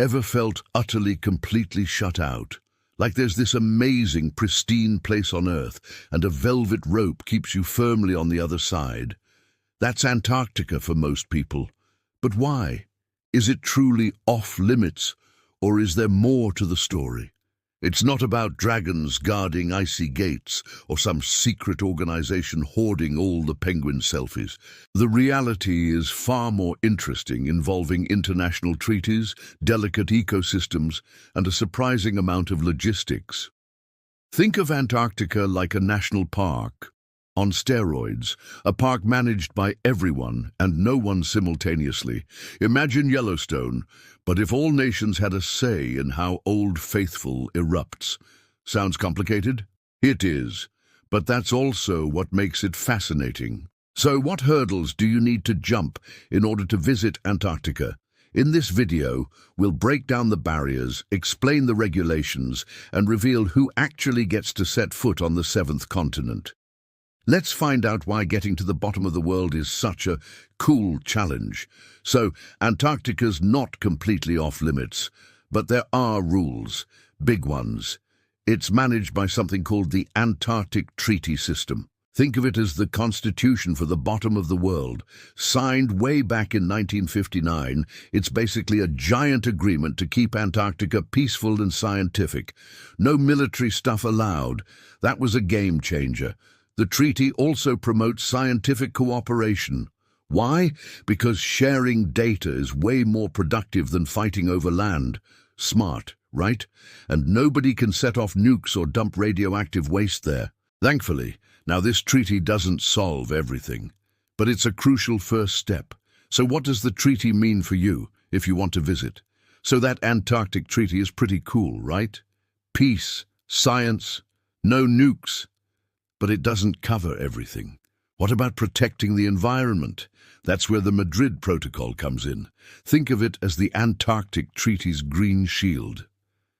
Ever felt utterly, completely shut out? Like there's this amazing, pristine place on Earth, and a velvet rope keeps you firmly on the other side? That's Antarctica for most people. But why? Is it truly off limits, or is there more to the story? It's not about dragons guarding icy gates or some secret organization hoarding all the penguin selfies. The reality is far more interesting, involving international treaties, delicate ecosystems, and a surprising amount of logistics. Think of Antarctica like a national park on steroids, a park managed by everyone and no one simultaneously. Imagine Yellowstone, but if all nations had a say in how Old Faithful erupts. Sounds complicated? It is, but that's also what makes it fascinating. So what hurdles do you need to jump in order to visit Antarctica? In this video, we'll break down the barriers, explain the regulations, and reveal who actually gets to set foot on the seventh continent. Let's find out why getting to the bottom of the world is such a cool challenge. So, Antarctica's not completely off limits, but there are rules, big ones. It's managed by something called the Antarctic Treaty System. Think of it as the constitution for the bottom of the world. Signed way back in 1959, it's basically a giant agreement to keep Antarctica peaceful and scientific. No military stuff allowed. That was a game changer. The treaty also promotes scientific cooperation. Why? Because sharing data is way more productive than fighting over land. Smart, right? And nobody can set off nukes or dump radioactive waste there. Thankfully, now this treaty doesn't solve everything, but it's a crucial first step. So what does the treaty mean for you if you want to visit? So that Antarctic treaty is pretty cool, right? Peace, science, no nukes. But it doesn't cover everything. What about protecting the environment? That's where the Madrid Protocol comes in. Think of it as the Antarctic Treaty's green shield.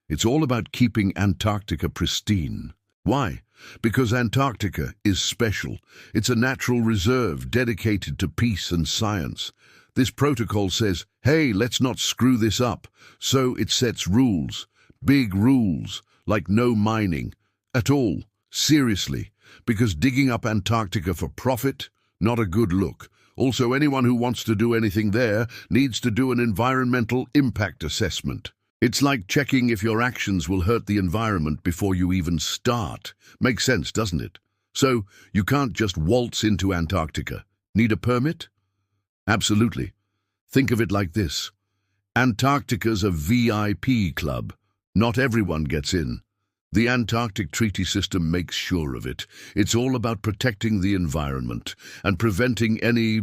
It's all about keeping Antarctica pristine. Why? Because Antarctica is special. It's a natural reserve dedicated to peace and science. This protocol says, hey, let's not screw this up. So it sets rules, big rules, like no mining at all. Seriously. Because digging up Antarctica for profit, not a good look. Also, anyone who wants to do anything there needs to do an environmental impact assessment. It's like checking if your actions will hurt the environment before you even start. Makes sense, doesn't it? So, you can't just waltz into Antarctica. Need a permit? Absolutely. Think of it like this. Antarctica's a VIP club. Not everyone gets in. The Antarctic Treaty System makes sure of it. It's all about protecting the environment and preventing any,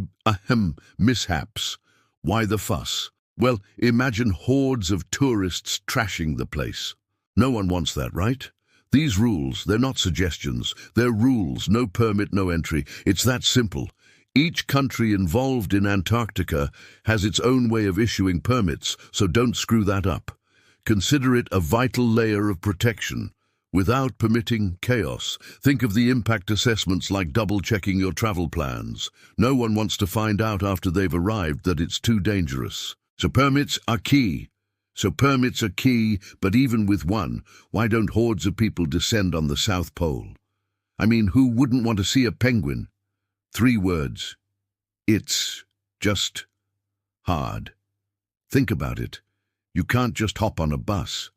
mishaps. Why the fuss? Well, imagine hordes of tourists trashing the place. No one wants that, right? These rules, they're not suggestions. They're rules, no permit, no entry. It's that simple. Each country involved in Antarctica has its own way of issuing permits, so don't screw that up. Consider it a vital layer of protection, without permitting chaos. Think of the impact assessments like double-checking your travel plans. No one wants to find out after they've arrived that it's too dangerous. So permits are key. But even with one, why don't hordes of people descend on the South Pole? I mean, who wouldn't want to see a penguin? 3 words. It's just hard. Think about it. You can't just hop on a bus.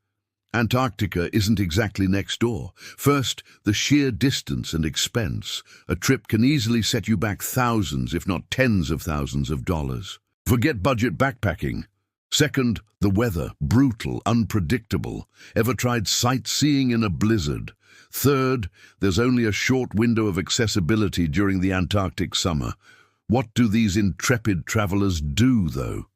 Antarctica isn't exactly next door. First, the sheer distance and expense. A trip can easily set you back thousands, if not tens of thousands of dollars. Forget budget backpacking. Second, the weather. Brutal, unpredictable. Ever tried sightseeing in a blizzard? Third, there's only a short window of accessibility during the Antarctic summer. What do these intrepid travelers do, though?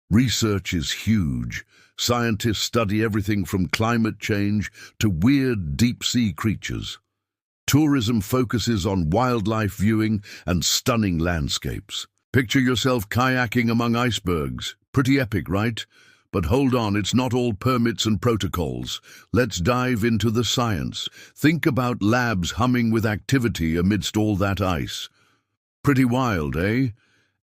Research is huge. Scientists study everything from climate change to weird deep-sea creatures. Tourism focuses on wildlife viewing and stunning landscapes. Picture yourself kayaking among icebergs. Pretty epic, right? But hold on, it's not all permits and protocols. Let's dive into the science. Think about labs humming with activity amidst all that ice. Pretty wild, eh?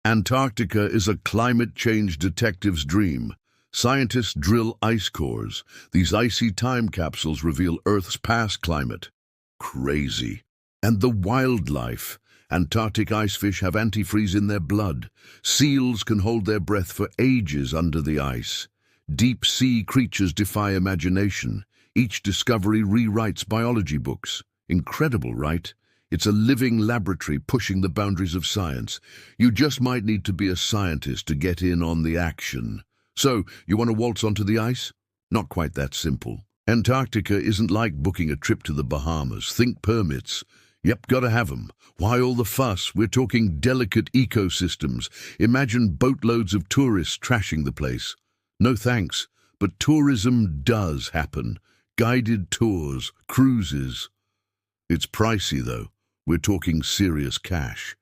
Antarctica is a climate change detective's dream. Scientists drill ice cores. These icy time capsules reveal Earth's past climate. Crazy. And the wildlife. Antarctic icefish have antifreeze in their blood. Seals can hold their breath for ages under the ice. Deep-sea creatures defy imagination. Each discovery rewrites biology books. Incredible, right? It's a living laboratory pushing the boundaries of science. You just might need to be a scientist to get in on the action. So, you want to waltz onto the ice? Not quite that simple. Antarctica isn't like booking a trip to the Bahamas. Think permits. Yep, gotta have them. Why all the fuss? We're talking delicate ecosystems. Imagine boatloads of tourists trashing the place. No thanks, but tourism does happen. Guided tours, cruises. It's pricey though. We're talking serious cash.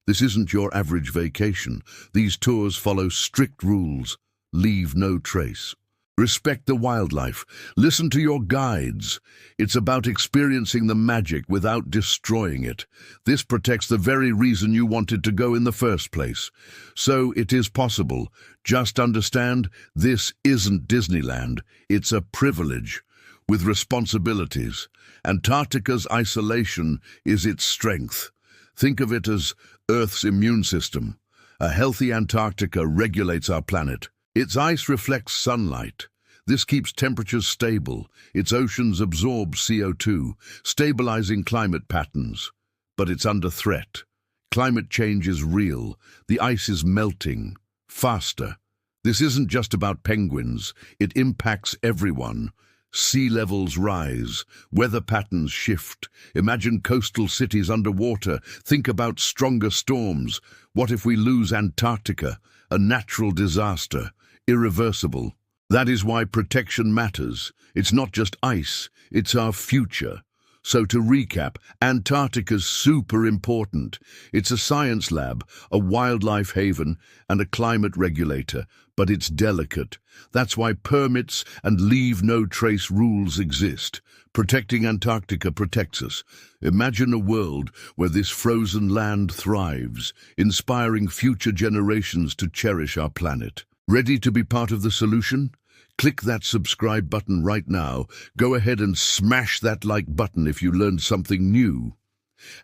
This isn't your average vacation. These tours follow strict rules. Leave no trace. Respect the wildlife. Listen to your guides. It's about experiencing the magic without destroying it. This protects the very reason you wanted to go in the first place. So it is possible. Just understand, this isn't Disneyland. It's a privilege with responsibilities. Antarctica's isolation is its strength. Think of it as Earth's immune system. A healthy Antarctica regulates our planet. Its ice reflects sunlight. This keeps temperatures stable. Its oceans absorb CO2, stabilizing climate patterns. But it's under threat. Climate change is real. The ice is melting. Faster. This isn't just about penguins. It impacts everyone. Sea levels rise. Weather patterns shift. Imagine coastal cities underwater. Think about stronger storms. What if we lose Antarctica? A natural disaster. Irreversible. That is why protection matters. It's not just ice, it's our future. So to recap, Antarctica's super important. It's a science lab, a wildlife haven, and a climate regulator, but it's delicate. That's why permits and leave no trace rules exist. Protecting Antarctica protects us. Imagine a world where this frozen land thrives, inspiring future generations to cherish our planet. Ready to be part of the solution? Click that subscribe button right now. Go ahead and smash that like button if you learned something new.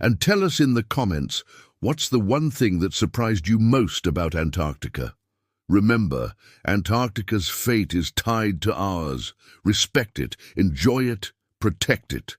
And tell us in the comments, what's the one thing that surprised you most about Antarctica? Remember, Antarctica's fate is tied to ours. Respect it, enjoy it, protect it.